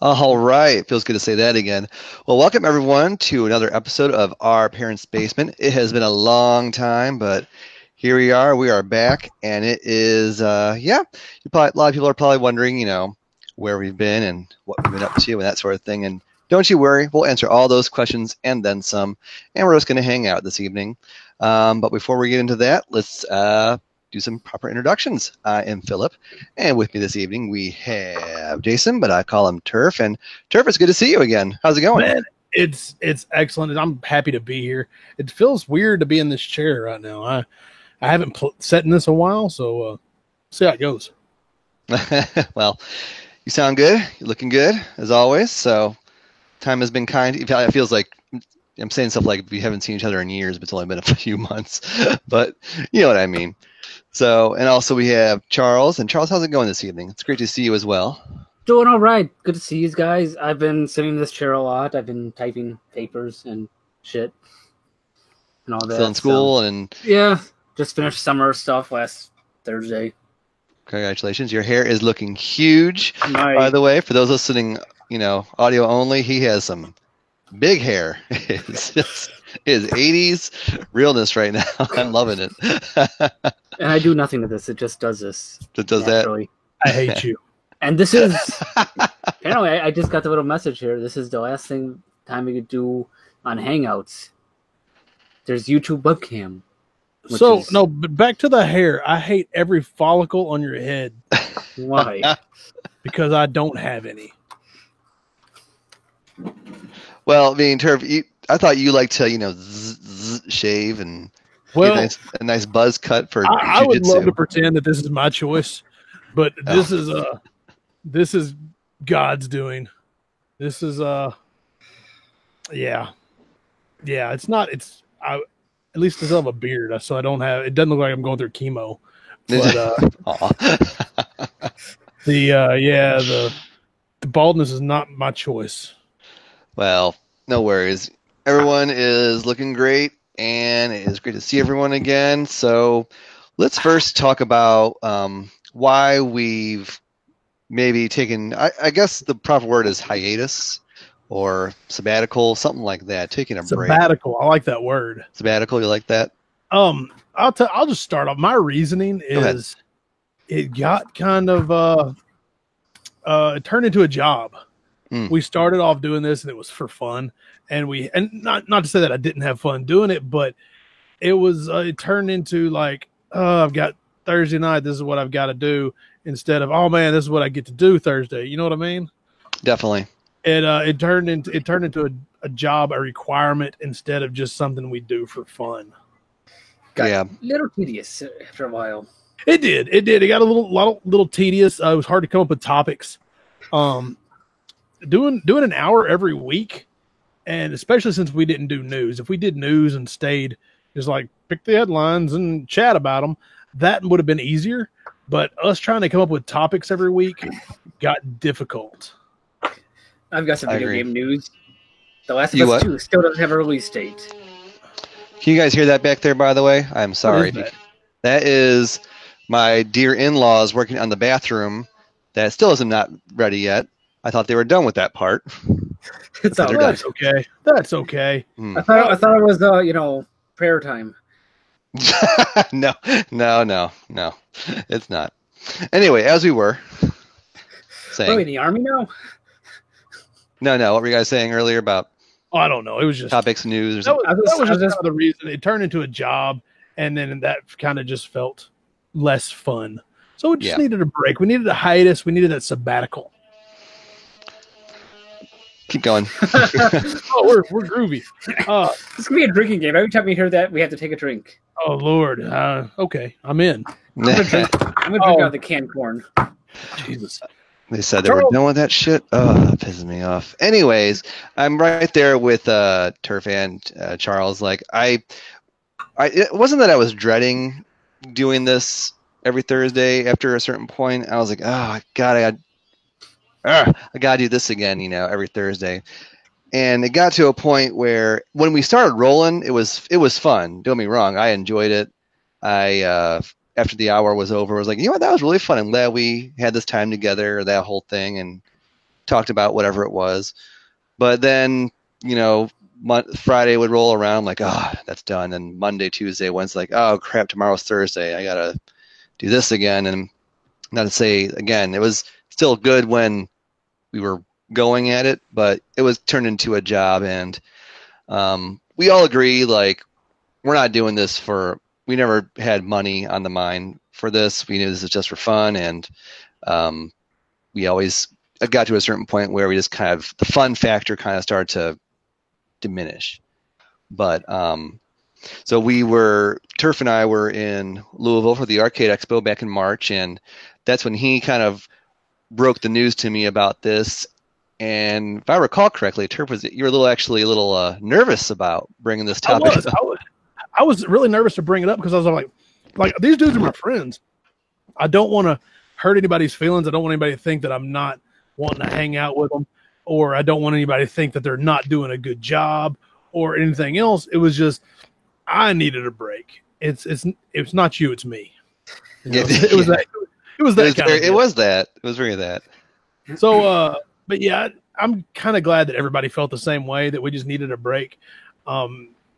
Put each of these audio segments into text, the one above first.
All right. Feels good to say that again. Well, welcome everyone to another episode of Our Parents' Basement. It has been a long time, but here we are. We are back, and it is, a lot of people are probably wondering, where we've been and what we've been up to and that sort of thing. And don't you worry, we'll answer all those questions and then some. And we're just going to hang out this evening. But before we get into that, let's do some proper introductions. I am Philip, and with me this evening we have Jason, but I call him Turf. And Turf, it's good to see you again. How's it going? Man, it's excellent, and I'm happy to be here. It feels weird to be in this chair right now. I haven't sat in this a while, so see how it goes. Well, you sound good. You're looking good as always. So time has been kind. It feels like I'm saying stuff like we haven't seen each other in years, but it's only been a few months. But you know what I mean. So, and also we have Charles. And Charles, how's it going this evening? It's great to see you as well. Doing all right. Good to see you guys. I've been sitting in this chair a lot. I've been typing papers and shit and all that. Still in school and yeah, just finished summer stuff last Thursday. Congratulations. Your hair is looking huge. By the way, for those listening, audio only, he has some big hair. It's 80s realness right now. I'm loving it. And I do nothing to this. It just does this. It does naturally. I hate you. And this is apparently I just got the little message here. This is the last time we could do on Hangouts. There's YouTube webcam. So no, but back to the hair. I hate every follicle on your head. Why? Because I don't have any. Well, I mean, Turf, I thought you liked to, shave and get a nice buzz cut for jiu-jitsu. I would love to pretend that this is my choice, but this is God's doing. This is it's not. At least I still have a beard, so I don't have. It doesn't look like I'm going through chemo. But the baldness is not my choice. Well, no worries. Everyone is looking great, and it is great to see everyone again. So let's first talk about why we've maybe taken, I guess the proper word is hiatus or sabbatical, something like that, taking a break. Sabbatical, I like that word. Sabbatical, you like that? I'll just start off. My reasoning is it got kind of it turned into a job. We started off doing this and it was for fun, and not to say that I didn't have fun doing it, but it was it turned into like, I've got Thursday night, this is what I've got to do, instead of, oh man, this is what I get to do Thursday. You know what I mean? Definitely. It turned into a job, a requirement, instead of just something we do for fun. Got a little tedious after a while. It did. It got a little tedious. It was hard to come up with topics. Doing an hour every week, and especially since we didn't do news. If we did news and stayed just like pick the headlines and chat about them, that would have been easier. But us trying to come up with topics every week got difficult. I've got some video game news. The Last of Us 2 still doesn't have a release date. Can you guys hear that back there, by the way? I'm sorry. That is my dear in-laws working on the bathroom that still isn't not ready yet. I thought they were done with that part. It's all right. That's okay. That's okay. I thought it was prayer time. No. It's not. Anyway, as we were saying. Are we in the army now? No. What were you guys saying earlier about? Oh, I don't know. It was just topics, news, or something. That was just the reason it turned into a job, and then that kind of just felt less fun. So we just needed a break. We needed a hiatus. We needed that sabbatical. Keep going. We're groovy. This could be a drinking game. Every time we hear that, we have to take a drink. Oh Lord. Okay, I'm in. I'm gonna drink out of the canned corn. Jesus. They said they were done with that shit. Oh, that pisses me off. Anyways, I'm right there with Turf and Charles. Like it wasn't that I was dreading doing this every Thursday. After a certain point, I was like, oh God, I gotta do this again, every Thursday. And it got to a point where when we started rolling, it was fun. Don't get me wrong, I enjoyed it. After the hour was over, I was like, that was really fun. I'm glad we had this time together, that whole thing, and talked about whatever it was. But then, Friday would roll around like, oh, that's done. And Monday, Tuesday, Wednesday, like, oh, crap, tomorrow's Thursday. I got to do this again. And not to say, again, it was still good when we were going at it, but it was turned into a job. And we all agree, like, we're not doing this we never had money on the mind for this. We knew this was just for fun. And we always got to a certain point where we just kind of, the fun factor kind of started to diminish. But so Turf and I were in Louisville for the Arcade Expo back in March, and that's when he kind of broke the news to me about this. And if I recall correctly, Turf, you were actually a little nervous about bringing this topic up. I was really nervous to bring it up because I was like these dudes are my friends. I don't want to hurt anybody's feelings. I don't want anybody to think that I'm not wanting to hang out with them, or I don't want anybody to think that they're not doing a good job or anything else. It was just, I needed a break. It's not you, it's me. It was that. It was that kind of. It was that. It was very that. So, but yeah, I'm kind of glad that everybody felt the same way, that we just needed a break.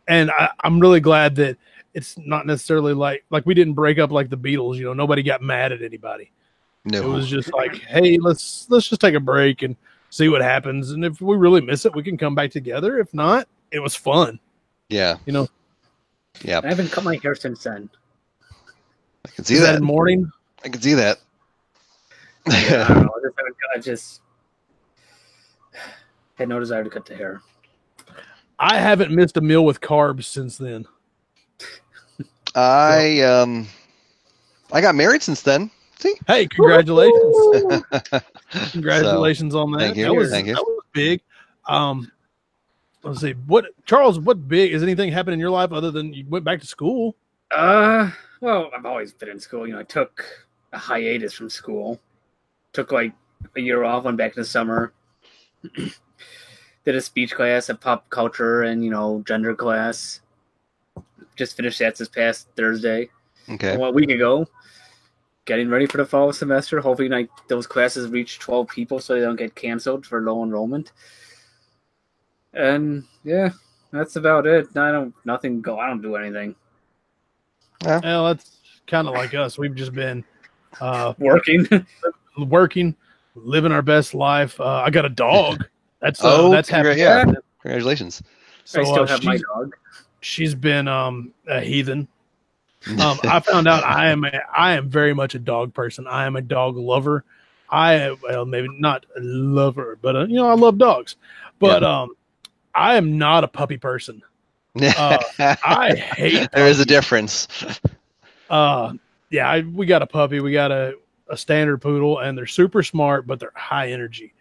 And I'm really glad that it's not necessarily like we didn't break up like the Beatles. Nobody got mad at anybody. No, it was just like, hey, let's just take a break and see what happens. And if we really miss it, we can come back together. If not, it was fun. Yeah. Yeah. I haven't cut my hair since then. I can see that. Morning. I can see that. Yeah, I don't know. I just had no desire to cut the hair. I haven't missed a meal with carbs since then. I got married since then. See? Hey, congratulations. Congratulations on that. Thank you. Thank you. That was big. Let's see. Charles, what big, is anything happened in your life other than you went back to school? Well, I've always been in school. I took a hiatus from school. Took like a year off, went back in the summer. Did a speech class, a pop culture and, gender class. Just finished that this past Thursday. Okay. A week ago. Getting ready for the fall semester. Hoping those classes reach 12 people so they don't get canceled for low enrollment. And yeah, that's about it. I don't do anything. Yeah. Well, that's kind of like us. We've just been working, living our best life. I got a dog. That's happy. Yeah. Congratulations. So I still have my dog. She's been a heathen. I found out I am very much a dog person. I am a dog lover. Maybe not a lover, but I love dogs. But I am not a puppy person. I hate puppies. There is a difference. We got a puppy. We got a standard poodle, and they're super smart, but they're high energy.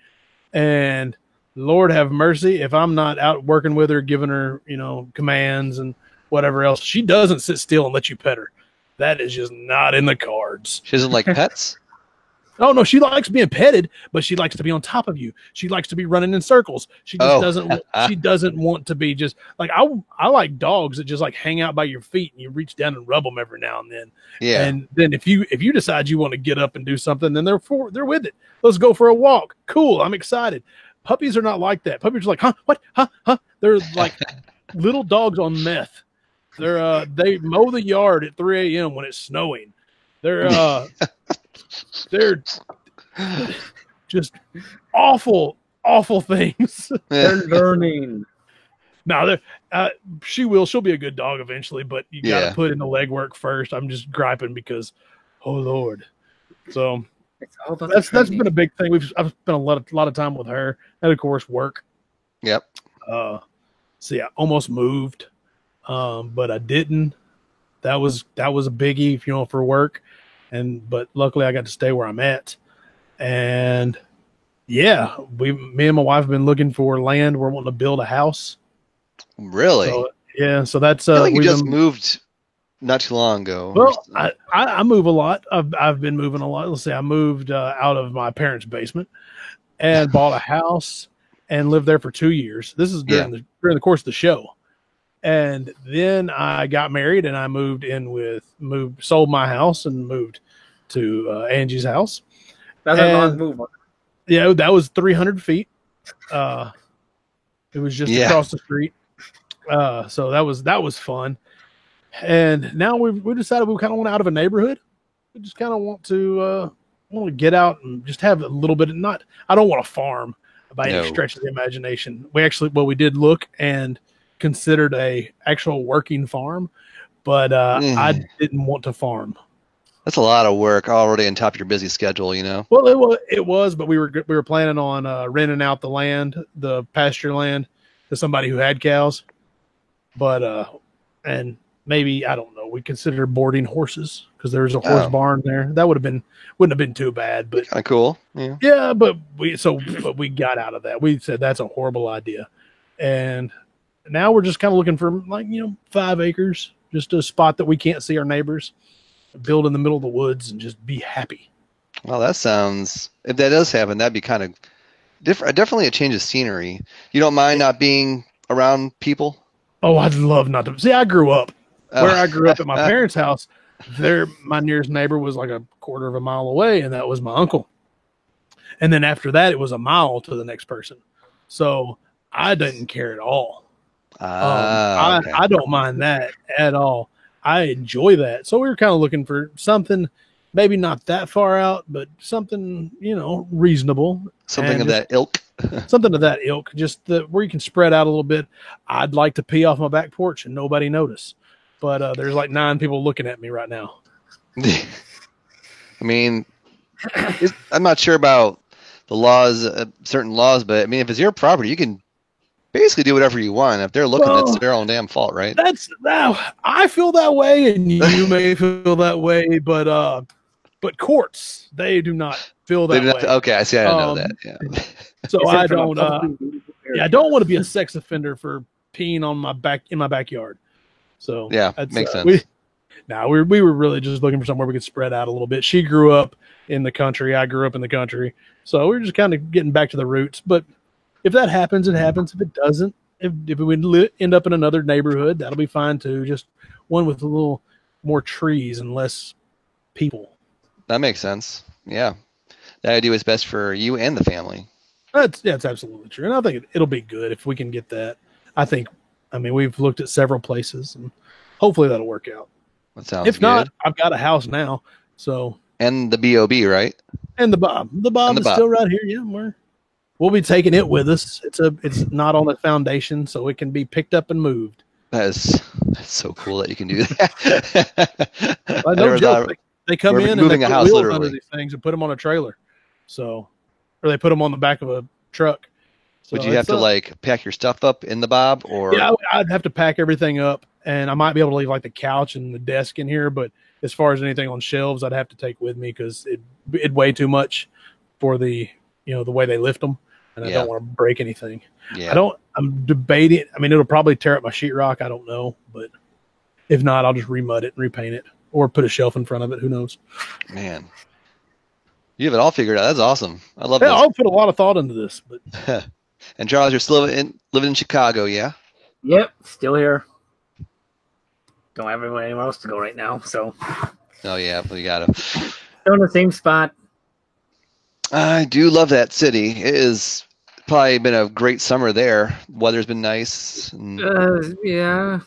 And Lord have mercy, if I'm not out working with her, giving her, commands and whatever else, she doesn't sit still and let you pet her. That is just not in the cards. She doesn't like pets? Oh, no, she likes being petted, but she likes to be on top of you. She likes to be running in circles. She just doesn't want to be just like, I like dogs that just like hang out by your feet and you reach down and rub them every now and then. Yeah. And then if you decide you want to get up and do something, then they're with it. Let's go for a walk. Cool. I'm excited. Puppies are not like that. Puppies are like, huh? What? Huh? They're like little dogs on meth. They mow the yard at 3 a.m. when it's snowing. They're just awful things. They're learning. No, she'll be a good dog eventually, but you got to put in the legwork first. I'm just griping because, oh Lord. So that's been a big thing. I've spent a lot of time with her, and of course work. Yep. So yeah, almost moved, but I didn't. That was a biggie, for work, but luckily I got to stay where I'm at, and yeah, me and my wife have been looking for land. We're wanting to build a house. Really? So, yeah. So that's I feel like you just moved not too long ago. Well, I move a lot. I've been moving a lot. Let's say I moved out of my parents' basement and bought a house and lived there for 2 years. This is during the course of the show. And then I got married and I sold my house and moved to Angie's house. That's a long move. Yeah, that was 300 feet. It was just across the street. So that was fun. And now we decided we kind of want out of a neighborhood. We just kind of want to get out and just have a little bit of I don't want to farm by any stretch of the imagination. We did look and considered a actual working farm, but I didn't want to farm. That's a lot of work already on top of your busy schedule, you know? Well, it was, but we were planning on renting out the pasture land, to somebody who had cows. But and maybe, I don't know, we considered boarding horses because there's a horse barn there. That wouldn't have been too bad, but kind of cool. Yeah, but we got out of that. We said that's a horrible idea, and now we're just kind of looking for 5 acres, just a spot that we can't see our neighbors, build in the middle of the woods, and just be happy. Well, that sounds, if that does happen, that'd be kind of different. Definitely a change of scenery. You don't mind not being around people? Oh, I'd love not to. See, I grew up where I grew up at my parents' house. My nearest neighbor was like a quarter of a mile away, and that was my uncle. And then after that, it was a mile to the next person. So I didn't care at all. Okay. I don't mind that at all. I enjoy that. So we were kind of looking for something, maybe not that far out, but something, reasonable. Something of that ilk. Something of that ilk, just where you can spread out a little bit. I'd like to pee off my back porch and nobody notice. But there's like 9 people looking at me right now. I mean, I'm not sure about the laws, certain laws, but I mean, if it's your property, you can basically do whatever you want. If they're looking, that's their own damn fault, right? I feel that way, and you may feel that way, but courts, they do not feel that way. Okay, I see. I know that. Yeah. So I don't. I don't want to be a sex offender for peeing on in my backyard. So yeah, makes sense. We were really just looking for somewhere we could spread out a little bit. She grew up in the country. I grew up in the country. So we're just kind of getting back to the roots. But if that happens, it happens. If it doesn't, if we end up in another neighborhood, that'll be fine too. Just one with a little more trees and less people. That makes sense. Yeah. That idea is best for you and the family. That's absolutely true. And I think it'll be good if we can get that. We've looked at several places, and hopefully that'll work out. That sounds If not, I've got a house now. So and the BOB, right? And the Bob is still right here. Yeah, we'll be taking it with us. It's not on the foundation, so it can be picked up and moved. That's so cool that you can do that. I know joke. They come in and they put wheels literally under these things and put them on a trailer. So, or they put them on the back of a truck. So would you have to pack your stuff up in the Bob, or? Yeah, I'd have to pack everything up, and I might be able to leave like the couch and the desk in here. But as far as anything on shelves, I'd have to take with me because it'd weigh too much for the the way they lift them, and I don't want to break anything. Yeah. I'm debating. I mean, it'll probably tear up my sheetrock. I don't know, but if not, I'll just remud it and repaint it, or put a shelf in front of it. Who knows? Man, you have it all figured out. That's awesome. I love that. I'll put a lot of thought into this. But and Charles, you're still living in Chicago, yeah? Yep, still here. Don't have anywhere else to go right now, so. Oh yeah, we gotta. Still in the same spot. I do love that city. It is probably been a great summer there. Weather's been nice. Yeah.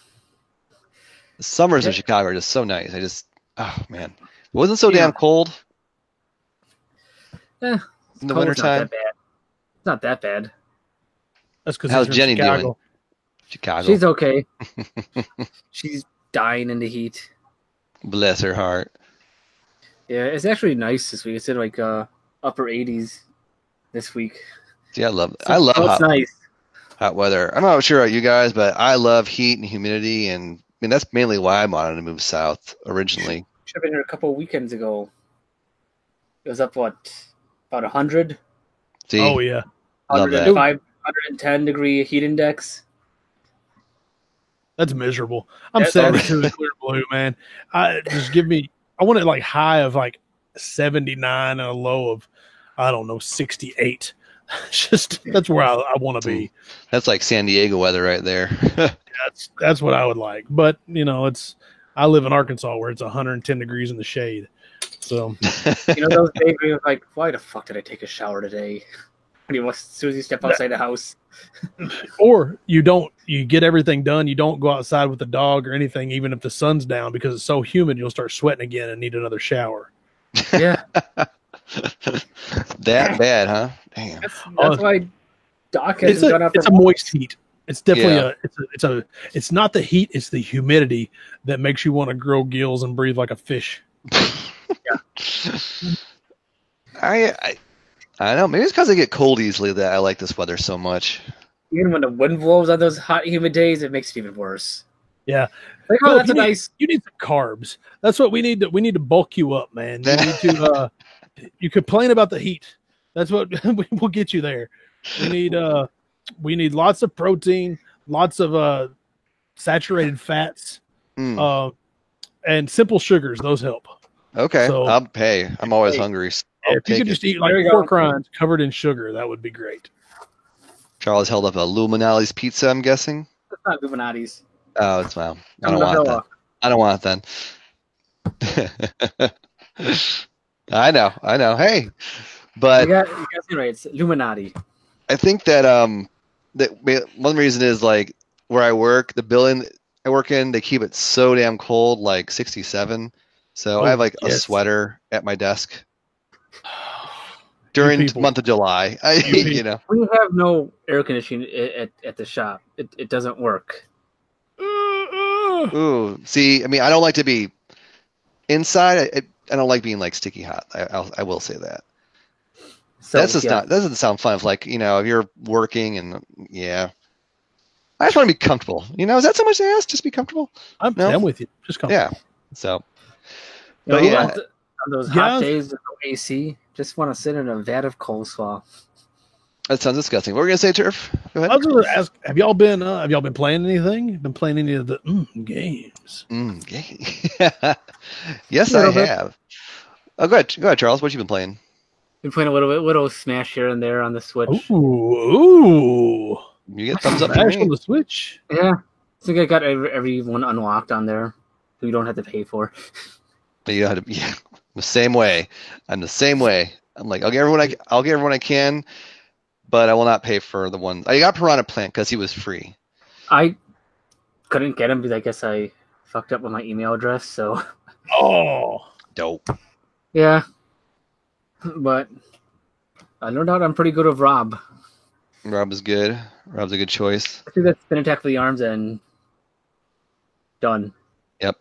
The summers in Chicago are just so nice. Oh man, it wasn't so damn cold. In the wintertime. It's not that bad. That's because how's Jenny doing? Chicago. She's okay. She's dying in the heat. Bless her heart. Yeah, it's actually nice this week. It's in upper 80s this week. Yeah, I love hot weather. I'm not sure about you guys, but I love heat and humidity, and I mean that's mainly why I wanted to move south originally. Should have been here a couple of weekends ago. It was up about 100. See? Oh yeah, 110 degree heat index. That's miserable. I'm sad to the clear blue, man. I want it high of 79 and a low of 68. That's where I want to be. That's like San Diego weather right there. that's what I would like. But I live in Arkansas where it's 110 degrees in the shade. So, those days where you're like, why the fuck did I take a shower today? As soon as you step outside the house. Or you get everything done. You don't go outside with the dog or anything, even if the sun's down, because it's so humid, you'll start sweating again and need another shower. Yeah. That bad, huh? Damn. That's why Doc has gone up. It's a moist heat. It's definitely it's not the heat, it's the humidity that makes you want to grow gills and breathe like a fish. Yeah. I don't know. Maybe it's because I get cold easily that I like this weather so much. Even when the wind blows on those hot, humid days, it makes it even worse. Yeah. Like, oh, that's nice. You need some carbs. That's what we need. We need to bulk you up, man. You need to. You complain about the heat. That's what we'll get you there. We need lots of protein, lots of saturated fats, and simple sugars. Those help. Okay, so, I'll pay. I'm always hungry. So if you could just eat like pork rinds covered in sugar, that would be great. Charles held up a Luminati's pizza, I'm guessing. It's not Luminati's. Oh, it's well. I don't want that. I don't want it then. I know. Hey, but you guys are right. It's Illuminati. I think that that one reason is like where I work, the building I work in, they keep it so damn cold, like 67. So I have like a sweater at my desk during the month of July. We have no air conditioning at the shop. It doesn't work. Ooh, see, I mean, I don't like to be inside. I don't like being like sticky hot. I will say that. So that's just not. That doesn't sound fun. If like if you're working and I just want to be comfortable. Is that so much to ask? Just be comfortable. I'm with you. Just comfortable. Yeah. So. But on those hot days with no AC, just want to sit in a vat of coleslaw. That sounds disgusting. What were we gonna say, Turf? Go ahead. I was going to ask: Have y'all been playing anything? Been playing any of the games? Yes, I have. Oh, go ahead, Charles. What you been playing? Been playing a little Smash here and there on the Switch. Ooh! You get thumbs up Smash on the Switch. Yeah, I think I got every one unlocked on there, so you don't have to pay for. You had to, the same way. I'm the same way. I'm like, I'll get everyone I can, but I will not pay for the one. I got Piranha Plant because he was free. I couldn't get him because I guess I fucked up with my email address. So. Oh, dope. Yeah, but I learned out I'm pretty good with Rob. Rob is good. Rob's a good choice. I think that's spin attack for the arms and done. Yep.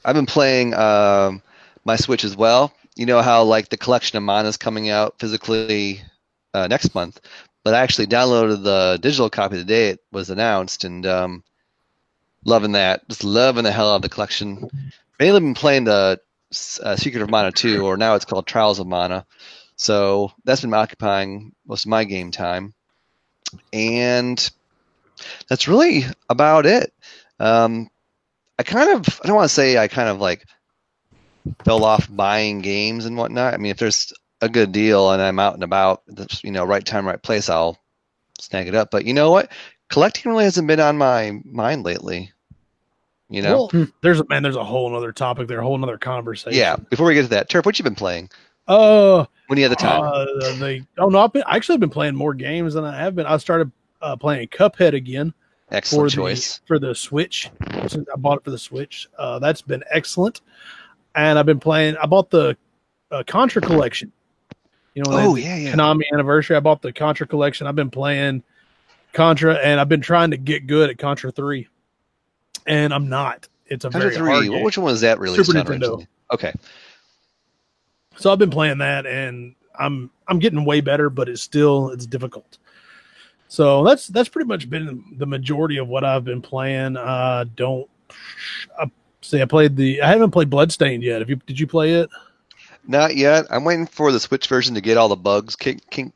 I've been playing my Switch as well. You know how like the collection of mana is coming out physically next month, but I actually downloaded the digital copy the day it was announced, and loving that. Just loving the hell out of the collection. Mainly been playing the Secret of Mana 2, or now it's called Trials of Mana. So that's been occupying most of my game time, and that's really about it. I don't want to say I kind of like fell off buying games and whatnot. I mean, if there's a good deal and I'm out and about, right time, right place, I'll snag it up. But you know what? Collecting really hasn't been on my mind lately. Well, there's a whole other topic there, a whole other conversation. Yeah. Before we get to that, Turf, what you been playing? When you had the time? I've actually been playing more games than I have been. I started playing Cuphead again. Excellent choice for the Switch. Since I bought it for the Switch, that's been excellent. And I've been playing. I bought the Contra collection. Konami anniversary. I bought the Contra collection. I've been playing Contra, and I've been trying to get good at Contra 3, and I'm not. It's a Contra very hard game. Which one was that released Super on Nintendo. Originally? Okay. So I've been playing that, and I'm getting way better, but it's difficult. So that's pretty much been the majority of what I've been playing. I haven't played Bloodstained yet. Did you play it? Not yet. I'm waiting for the Switch version to get all the bugs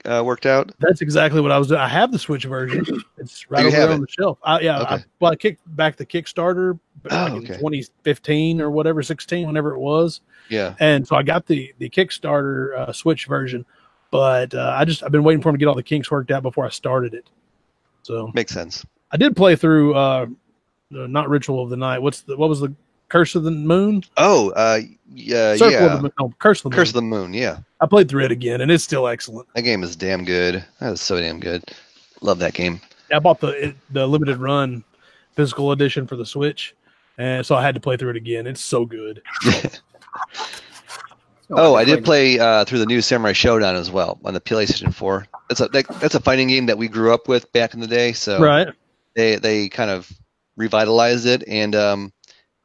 worked out. That's exactly what I was doing. I have the Switch version. It's right over there on the shelf. I kicked back the Kickstarter in 2015 or whatever, 16, whenever it was. Yeah. And so I got the Kickstarter Switch version, but I've been waiting for him to get all the kinks worked out before I started it. So makes sense. I did play through not Ritual of the Night. What was the Curse of the Moon. Oh, yeah. Circle of the Moon. No, Curse of the Moon. Curse of the Moon. Yeah. I played through it again, and it's still excellent. That game is damn good. That is so damn good. Love that game. I bought the limited run physical edition for the Switch, and so I had to play through it again. It's so good. I did play through the new Samurai Showdown as well on the PlayStation 4. That's a fighting game that we grew up with back in the day. So right. They kind of revitalized it, and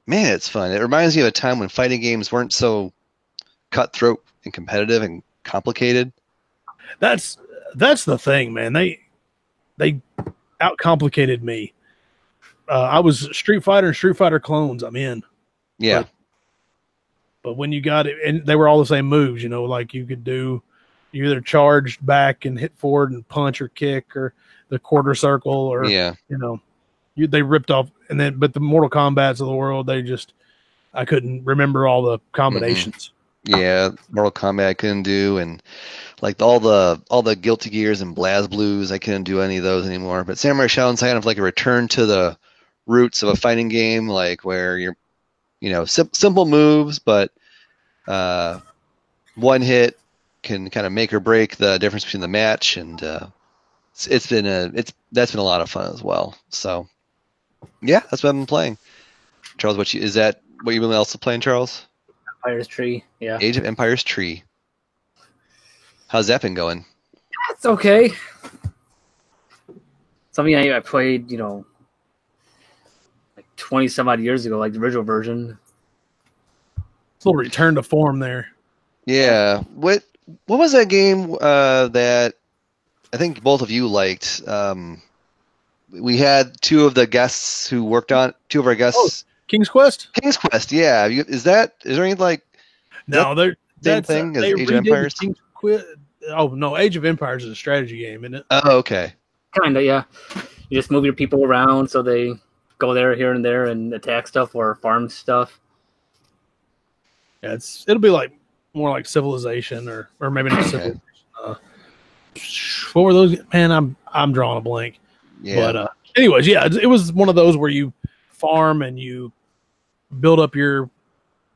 man, it's fun. It reminds me of a time when fighting games weren't so cutthroat and competitive and complicated. That's the thing, man. They outcomplicated me. I was Street Fighter and Street Fighter clones. I'm in. Yeah. But when you got it, and they were all the same moves, like you either charged back and hit forward and punch or kick, or the quarter circle, or they ripped off. But the Mortal Kombats of the world, I couldn't remember all the combinations. Mm-hmm. Yeah, Mortal Kombat I couldn't do, and like all the Guilty Gears and BlazBlues, I couldn't do any of those anymore. But Samurai Shodown's kind of like a return to the roots of a fighting game, like where you're, simple moves, but one hit can kind of make or break the difference between the match, and that's been a lot of fun as well. So yeah, that's what I've been playing. Charles, is that what you've been also playing, Charles? Empire's Tree, yeah. Age of Empires Tree. How's that been going? It's okay. Something I played, like 20 some odd years ago, like the original version. It's a little return to form there. Yeah. What was that game that I think both of you liked? We had two of our guests. King's Quest? King's Quest, yeah. Is there any No, same thing as Age of Empires? Oh no, Age of Empires is a strategy game, isn't it? Oh, okay. Kinda, yeah. You just move your people around so they go there, here, and there, and attack stuff or farm stuff. Yeah, it'll be more like Civilization, or maybe not Civilization. What were those? Man, I'm drawing a blank. Yeah. But anyways, yeah, it was one of those where you farm and you build up your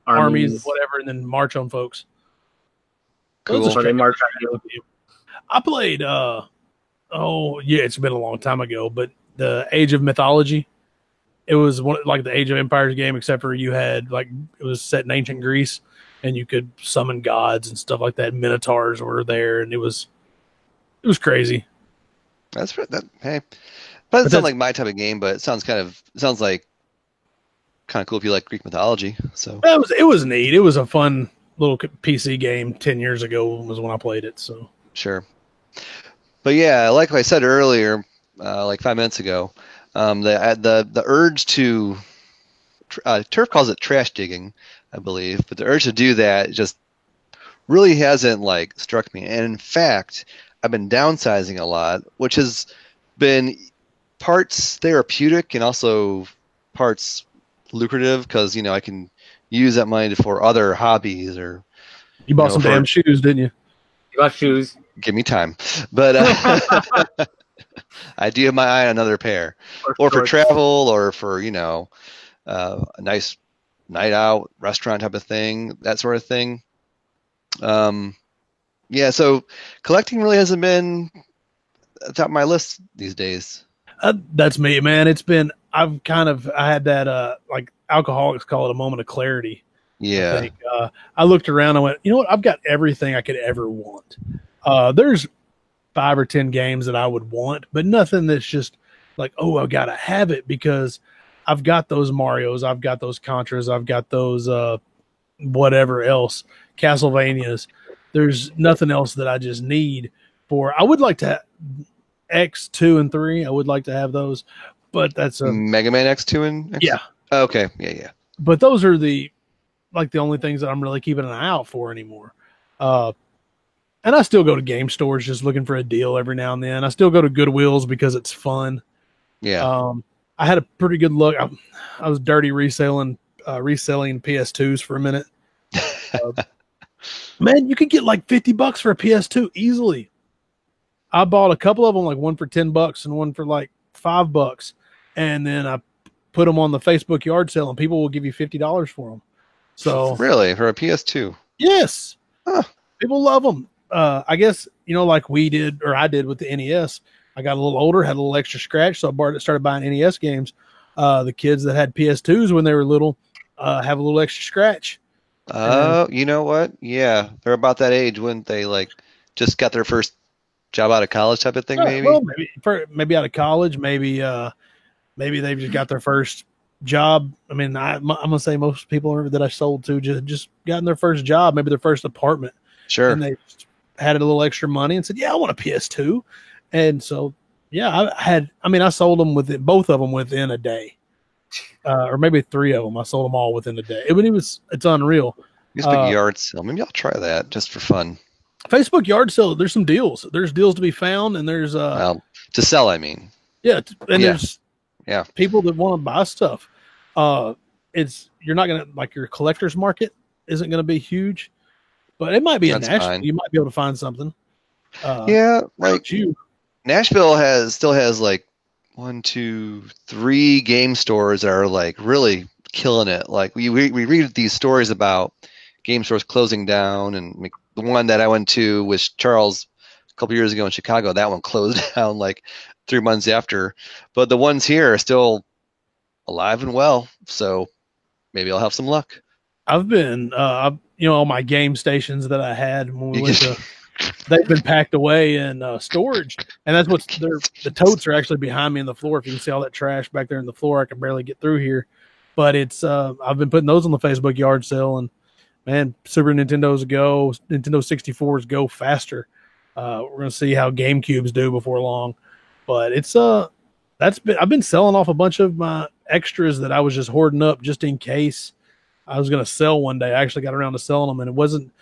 armies, whatever, and then march on folks. Cool. So they march on you. I played. It's been a long time ago, but the Age of Mythology. It was like the Age of Empires game, except for you had it was set in ancient Greece, and you could summon gods and stuff like that. Minotaurs were there, and it was crazy. That's hey, doesn't sound like my type of game, but it sounds like kind of cool if you like Greek mythology. So it was neat. It was a fun little PC game 10 years ago was when I played it. So sure, but yeah, like I said earlier, like 5 minutes ago, the urge to Turf calls it trash digging, I believe, but the urge to do that just really hasn't struck me. And in fact, I've been downsizing a lot, which has been parts therapeutic and also parts lucrative because I can use that money for other hobbies. Or you bought some damn shoes, didn't you? You bought shoes. Give me time, but I do have my eye on another pair, or for travel, or for a nice night out restaurant type of thing, that sort of thing. Yeah, so collecting really hasn't been at the top of my list these days. That's me, man. I had that, alcoholics call it a moment of clarity. Yeah. I looked around and went, you know what? I've got everything I could ever want. There's 5 or 10 games that I would want, but nothing that's just I got to have it because I've got those Marios, I've got those Contras, I've got those, whatever else, Castlevanias. There's nothing else that I just need I would like to X, 2, and 3. I would like to have those, but that's Mega Man X, 2, and X? Yeah. Oh, okay. Yeah. But those are the only things that I'm really keeping an eye out for anymore. And I still go to game stores just looking for a deal every now and then. I still go to Goodwills because it's fun. Yeah. I had a pretty good look. I was dirty reselling PS2s for a minute. Man, you could get $50 for a PS2 easily. I bought a couple of them, one for $10 and one for $5, and then I put them on the Facebook yard sale, and people will give you $50 for them. So really, for a PS2? Yes, huh. People love them. I guess like we did, or I did with the NES. I got a little older, had a little extra scratch, so I started buying NES games. The kids that had PS2s when they were little have a little extra scratch. Oh, you know what? Yeah, they're about that age when they like just got their first job out of college type of thing. Maybe. Well, maybe out of college. Maybe they've just got their first job. I mean, I'm gonna say most people that I sold to just gotten their first job, maybe their first apartment. Sure. And they had a little extra money and said, "Yeah, I want a PS2." And so, yeah, I sold them both of them within a day, or maybe 3 of them. I sold them all within a day. It's unreal. Facebook yard sale. Maybe I'll try that just for fun. Facebook yard sale. There's some deals. There's deals to be found, and there's to sell. I mean, yeah, and there's people that want to buy stuff. You're not gonna like your collector's market isn't gonna be huge, but it might be in Nashville. Fine. You might be able to find something. Nashville still has like 1, 2, 3 game stores that are like really killing it. Like we read these stories about game stores closing down, and the one that I went to was Charles a couple years ago in Chicago. That one closed down like 3 months after, but the ones here are still alive and well. So maybe I'll have some luck. I've been, all my game stations that I had when we went to, they've been packed away in storage, and that's the totes are actually behind me in the floor. If you can see all that trash back there in the floor, I can barely get through here. But it's, I've been putting those on the Facebook yard sale, and man, Super Nintendo's go, Nintendo 64s go faster. We're gonna see how GameCubes do before long, but it's I've been selling off a bunch of my extras that I was just hoarding up just in case I was going to sell one day. I actually got around to selling them, and it wasn't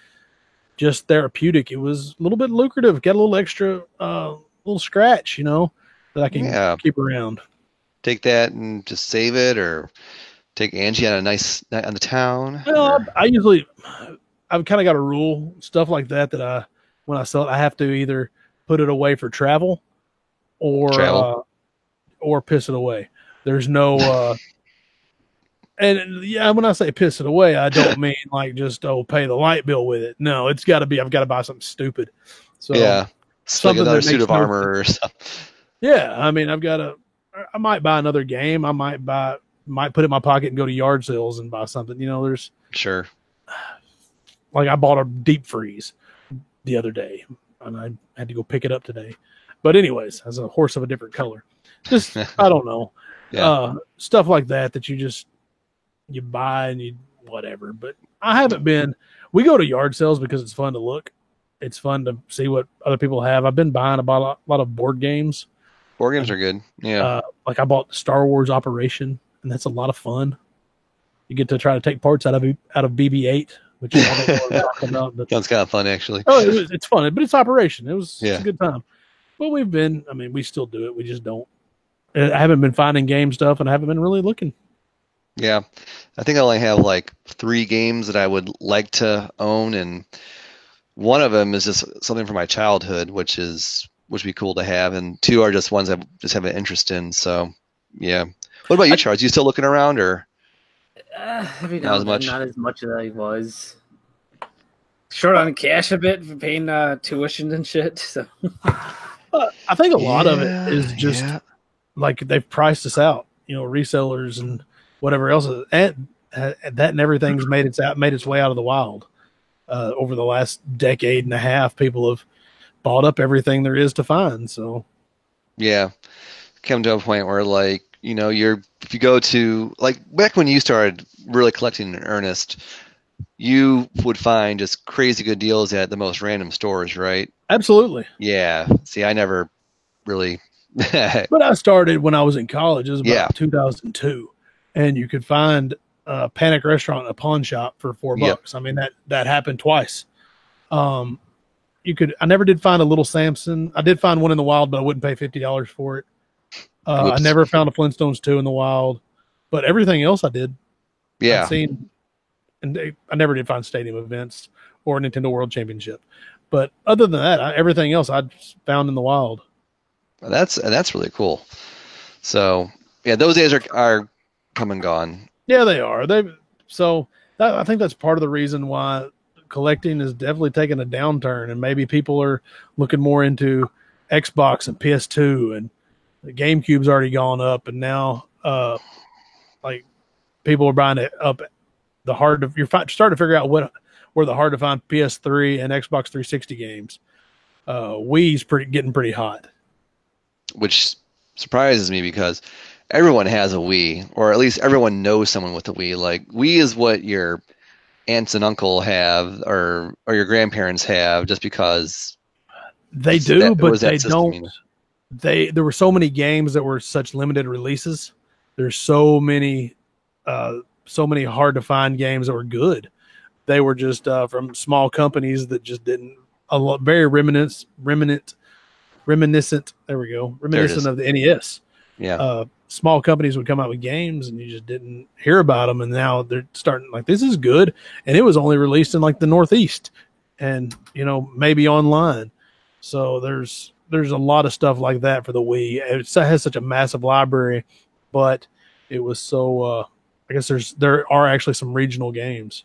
just therapeutic. It was a little bit lucrative. Got a little extra, little scratch, that I can keep around. Take that and just save it, or take Angie on a nice night on the town. Well, I've kind of got a rule, stuff like that when I sell it, I have to either put it away for travel or piss it away. There's no, when I say piss it away, I don't mean like just pay the light bill with it. No, it's got to be I've got to buy something stupid. So something like another suit of armor or something. Yeah, I mean I might buy another game. I might put it in my pocket and go to yard sales and buy something. There's sure. Like I bought a deep freeze the other day, and I had to go pick it up today. But anyways, as a horse of a different color. Just I don't know. Stuff like that you buy and you whatever. But I haven't been. We go to yard sales because it's fun to look. It's fun to see what other people have. I've been buying a lot of board games. Board games are good. Yeah. Like I bought Star Wars Operation, and that's a lot of fun. You get to try to take parts out of BB-8, which is all what I'm talking about. But, sounds kind of fun, actually. It's fun, but it's Operation. It's a good time. But we still do it. We just don't. I haven't been finding game stuff, and I haven't been really looking. Yeah. I think I only have like 3 games that I would like to own, and one of them is just something from my childhood, which would be cool to have, and 2 are just ones I just have an interest in. So, yeah. What about you, Charles? You still looking around, or not as much as I was. Short on cash a bit for paying tuition and shit. So, I think a lot of it is just like they've priced us out. Resellers and whatever else, and that and everything's made its way out of the wild. Over the last decade and a half, people have bought up everything there is to find. So, come to a point where like if you go to like back when you started really collecting in earnest, you would find just crazy good deals at the most random stores, right? Absolutely. Yeah. See, I never really. But I started when I was in college. It was about 2002, and you could find a Panic Restaurant in a pawn shop for $4. Yep. I mean that happened twice. I never did find a Little Samson. I did find one in the wild, but I wouldn't pay $50 for it. I never found a Flintstones 2 in the wild, but everything else I did. Yeah. I've seen, and I never did find stadium events or Nintendo World Championship. But other than that, everything else I found in the wild. That's really cool. So, yeah, those days are come and gone. Yeah, they are. I think that's part of the reason why collecting is definitely taking a downturn, and maybe people are looking more into Xbox and PS2, and the GameCube's already gone up, and now like people are buying it up. You're starting to figure out where the hard to find PS3 and Xbox 360 games. Wii's getting pretty hot, which surprises me because everyone has a Wii, or at least everyone knows someone with a Wii. Like, Wii is what your aunts and uncle have, or your grandparents have, just because they do, but they don't. There were so many games that were such limited releases. There's so many hard to find games that were good. They were just from small companies that just didn't. Very reminiscent. There we go. Reminiscent of the NES. Yeah. Small companies would come out with games, and you just didn't hear about them. And now they're starting like, this is good, and it was only released in like the Northeast, and maybe online. So there's a lot of stuff like that for the Wii. It has such a massive library, but it was so. I guess there are actually some regional games.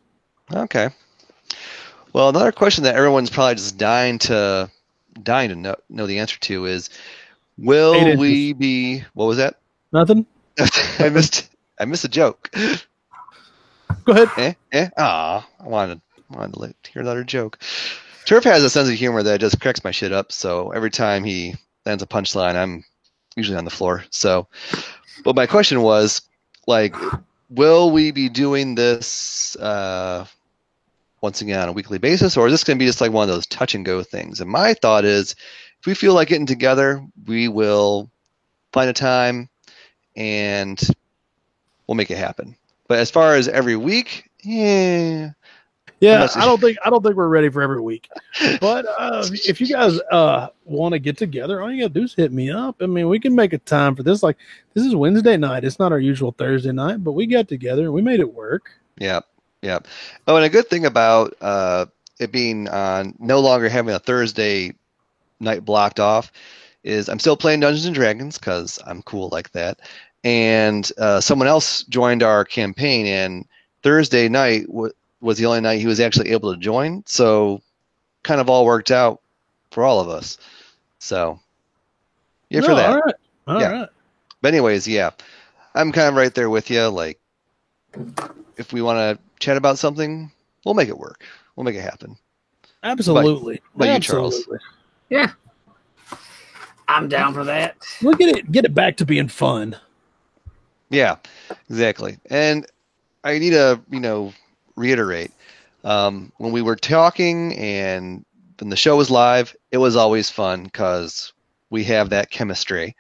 Okay. Well, another question that everyone's probably just dying to know the answer to is, will we be? What was that? Nothing. I missed a joke. Go ahead. I wanted to hear another joke. Turf has a sense of humor that just cracks my shit up. So every time he lands a punchline, I'm usually on the floor. So, but my question was, like, will we be doing this once again on a weekly basis, or is this going to be just like one of those touch and go things? And my thought is, if we feel like getting together, we will find a time and we'll make it happen. But as far as every week, I don't think we're ready for every week. But if you guys want to get together, all you gotta do is hit me up. I mean, we can make a time for this. Like, this is Wednesday night. It's not our usual Thursday night, but we got together and we made it work. Yeah. Oh, and a good thing about it being no longer having a Thursday night blocked off is I'm still playing Dungeons and Dragons because I'm cool like that. And someone else joined our campaign, and Thursday night was the only night he was actually able to join. So kind of all worked out for all of us. So for that. All right. But anyways, I'm kind of right there with you. Like, if we want to chat about something, we'll make it work. We'll make it happen. Absolutely. But you, Charles? Yeah. I'm down for that. We'll get it back to being fun. Yeah, exactly. And I need to, reiterate, when we were talking and when the show was live, it was always fun because we have that chemistry.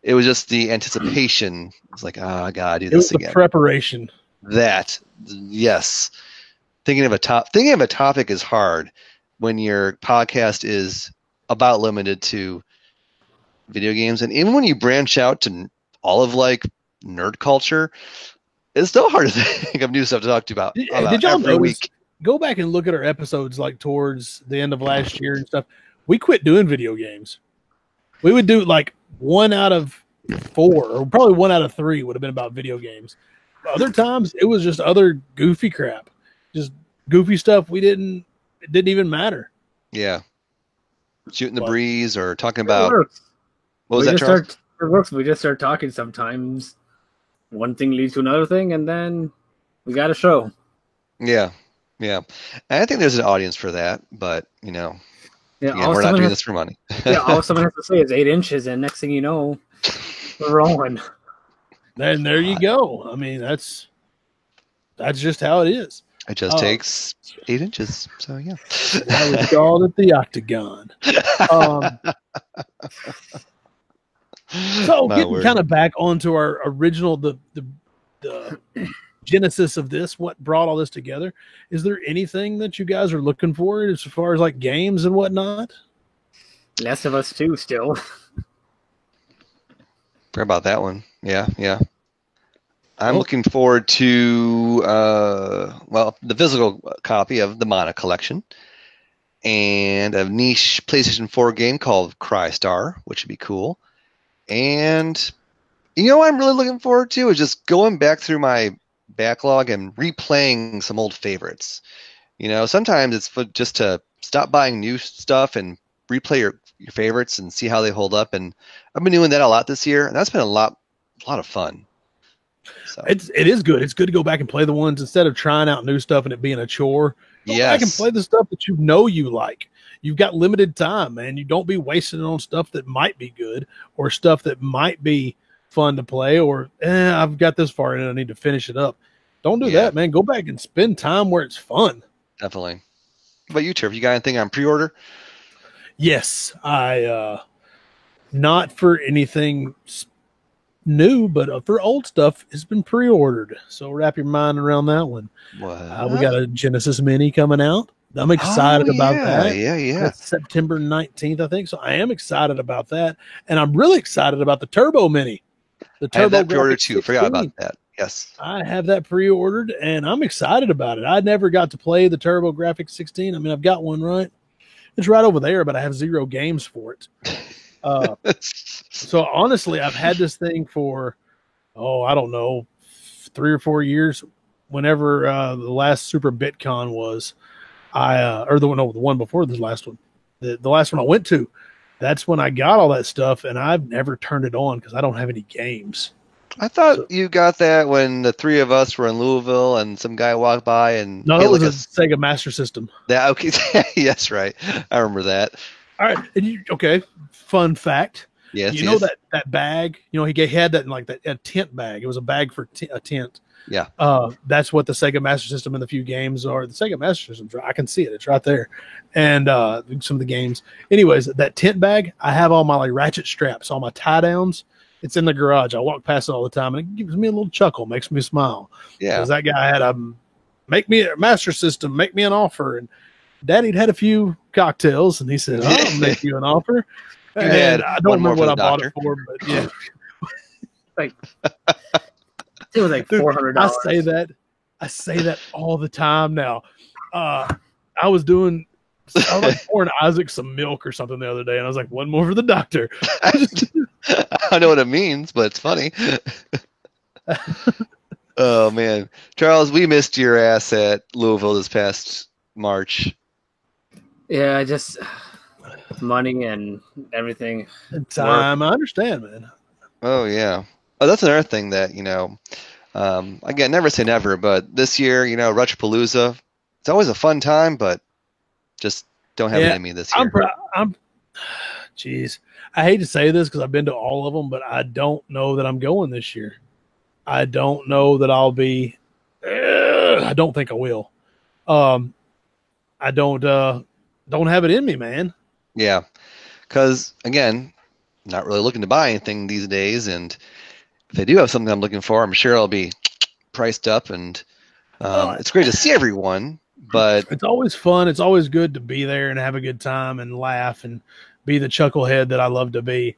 It was just the anticipation. It's like, I gotta do this again. It was the preparation. Yes. Thinking of a topic is hard when your podcast is about limited to video games, and even when you branch out to all of like nerd culture, it's still hard to think of new stuff to talk to about did y'all every week. Go back and look at our episodes like towards the end of last year and stuff. We quit doing video games. We would do like 1 out of 4, or probably 1 out of 3 would have been about video games. Other times it was just other goofy crap, just goofy stuff. It didn't even matter. Yeah, shooting the breeze or talking about what was that, Charles? It works. We just start talking sometimes. One thing leads to another thing, and then we got a show. Yeah. And I think there's an audience for that, but we're not doing this for money. All someone has to say is 8 inches, and next thing you know, we're rolling. And there you go. I mean, that's just how it is. It just takes 8 inches. So yeah. I would call it the octagon. So getting kind of back onto our original, the genesis of this, what brought all this together. Is there anything that you guys are looking for as far as like games and whatnot? Last of Us 2 still. Forgot about that one. Yeah. I'm looking forward to the physical copy of the Mana Collection and a niche PlayStation 4 game called Crystar, which would be cool. And You know what I'm really looking forward to is just going back through my backlog and replaying some old favorites. Sometimes it's just to stop buying new stuff and replay your favorites and see how they hold up. And I've been doing that a lot this year, and that's been a lot of fun. So. It is good. It's good to go back and play the ones instead of trying out new stuff and it being a chore. Go back and play the stuff that you like. You've got limited time, man. You don't be wasting it on stuff that might be good or stuff that might be fun to play, or I've got this far in and I need to finish it up. Don't do that, man. Go back and spend time where it's fun. Definitely. What about you, Turf? You got anything on pre-order? Yes, I not for anything new, but for old stuff, it's been pre-ordered. So wrap your mind around that one. We got a Genesis Mini coming out. I'm excited about that. Yeah. That's September 19th, I think. So I am excited about that, and I'm really excited about the Turbo Mini. The Turbo I have that pre-ordered too. Forgot about that. Yes, I have that pre-ordered, and I'm excited about it. I never got to play the TurboGrafx 16. I mean, I've got one right. It's right over there, but I have 0 games for it. So honestly, I've had this thing for, I don't know, 3 or 4 years. Whenever the last Super BitCon was, or the one before this last one, the last one I went to, that's when I got all that stuff, and I've never turned it on because I don't have any games. I thought you got that when the 3 of us were in Louisville and some guy walked by and no, it was a Sega Master System. That okay? Yes, right. I remember that. All right, and okay. Fun fact. Yes, you know that bag. He had that in like a tent bag. It was a bag for a tent. Yeah. That's what the Sega Master System and the few games are. The Sega Master System, I can see it. It's right there. And some of the games. Anyways, that tent bag, I have all my ratchet straps, all my tie downs. It's in the garage. I walk past it all the time, and it gives me a little chuckle, makes me smile. Yeah. Because that guy had make me a Master System, make me an offer. And Daddy'd had a few cocktails, and he said, I'll make you an offer. And I don't remember what I bought it for, but yeah. It was like $400. I say that all the time now. I was pouring Isaac some milk or something the other day, and I was like, one more for the doctor. I don't know what it means, but it's funny. Oh, man. Charles, we missed your ass at Louisville this past March. Yeah, just money and everything. Time. I understand, man. Oh, yeah. Oh, that's another thing that, again, never say never, but this year, Rutschpalooza, it's always a fun time, but just don't have it in me this year. Jeez. I hate to say this because I've been to all of them, but I don't know that I'm going this year. I don't know that I'll be. I don't think I will. I don't have it in me, man. Yeah, because again, not really looking to buy anything these days, and if I do have something I'm looking for, I'm sure it'll be priced up, and it's great to see everyone. But it's always fun. It's always good to be there and have a good time and laugh and be the chucklehead that I love to be.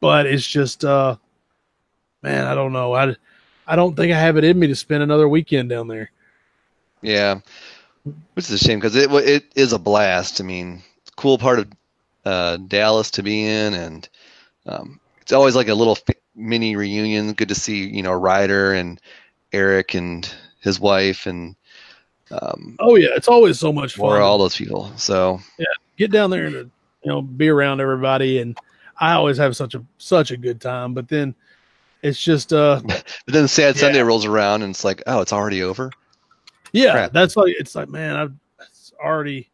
But it's just, man, I don't know. I don't think I have it in me to spend another weekend down there. Yeah, which is a shame because it is a blast. I mean, it's a cool part of Dallas to be in, and it's always like a little mini reunion. Good to see, Ryder and Eric and his wife and oh yeah, it's always so much fun. For all those people. So yeah, get down there and be around everybody, and I always have such a good time. But then it's just but then Sad Sunday rolls around and it's like, oh, it's already over. Yeah, crap. That's like it's like, man, it's already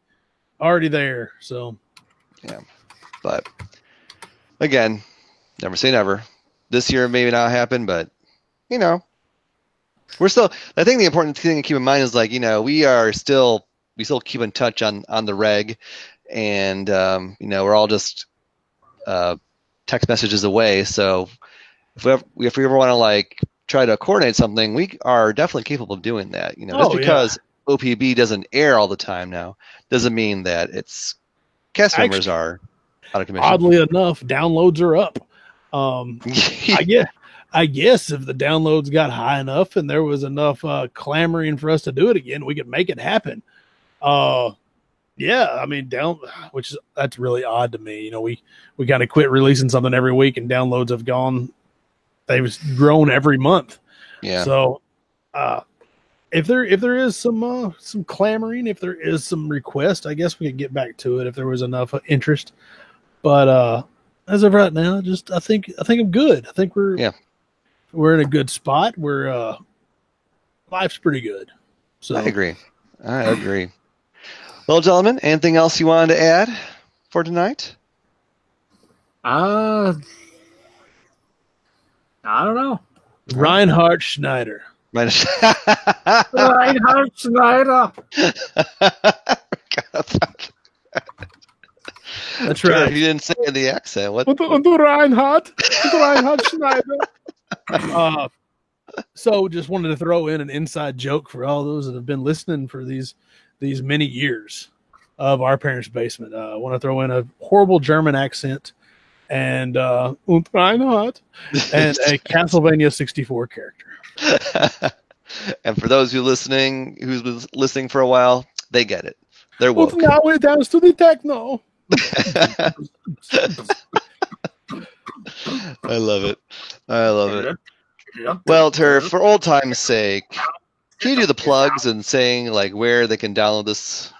there. So yeah, but again, never say never. This year maybe not happen, but we're still. I think the important thing to keep in mind is we still keep in touch on the reg, and we're all just text messages away. So if we ever want to try to coordinate something, we are definitely capable of doing that. Just because OPB doesn't air all the time now doesn't mean that its cast members are out of commission. Oddly enough, downloads are up. I guess if the downloads got high enough and there was enough clamoring for us to do it again, we could make it happen. Yeah, I mean, that's really odd to me. We kind of quit releasing something every week, and downloads have gone they've grown every month. Yeah. So, if there is some clamoring, if there is some request, I guess we could get back to it if there was enough interest. But as of right now, I think I'm good. I think we're in a good spot. Life's pretty good. So I agree. Well, gentlemen, anything else you wanted to add for tonight? I don't know. Reinhard Schneider. Reinhard Schneider. That's right. You didn't say the accent. What? Reinhard Schneider. So just wanted to throw in an inside joke for all those that have been listening for these many years of Our Parents' Basement. I want to throw in a horrible German accent and Reinhard and a Castlevania 64 character. And for those who's been listening for a while, they get it. They're woke. But now we're down to the techno. I love it. Well, Turf, for old time's sake, can you do the plugs and saying like where they can download this?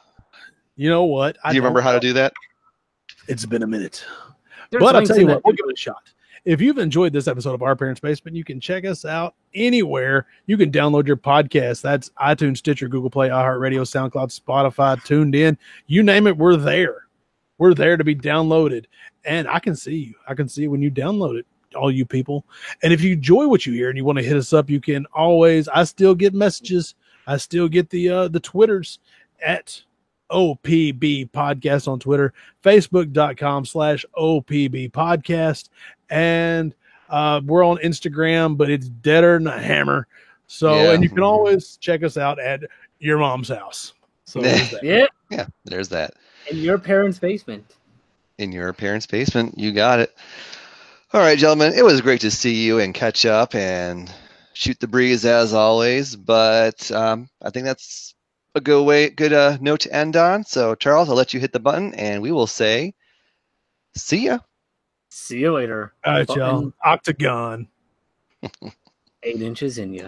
You know what? Do you remember how to do that? It's been a minute. But I'll tell you what, we'll give it a shot. If you've enjoyed this episode of Our Parents' Basement, you can check us out anywhere. You can download your podcast. That's iTunes, Stitcher, Google Play, iHeartRadio, SoundCloud, Spotify, Tuned In. You name it, we're there. We're there to be downloaded. And I can see you. I can see when you download it, all you people. And if you enjoy what you hear and you want to hit us up, you can always, I still get messages. I still get the Twitters at OPB Podcast on Twitter, Facebook.com/OPB Podcast. And we're on Instagram, but it's deader than a hammer. So, and you can always check us out at your mom's house. So there's that. Yeah, there's that. In your parents' basement. In your parents' basement. You got it. All right, gentlemen, it was great to see you and catch up and shoot the breeze as always. But I think that's a good note to end on. So, Charles, I'll let you hit the button, and we will say, see ya. See you later. All right, y'all. Octagon. 8 inches in you.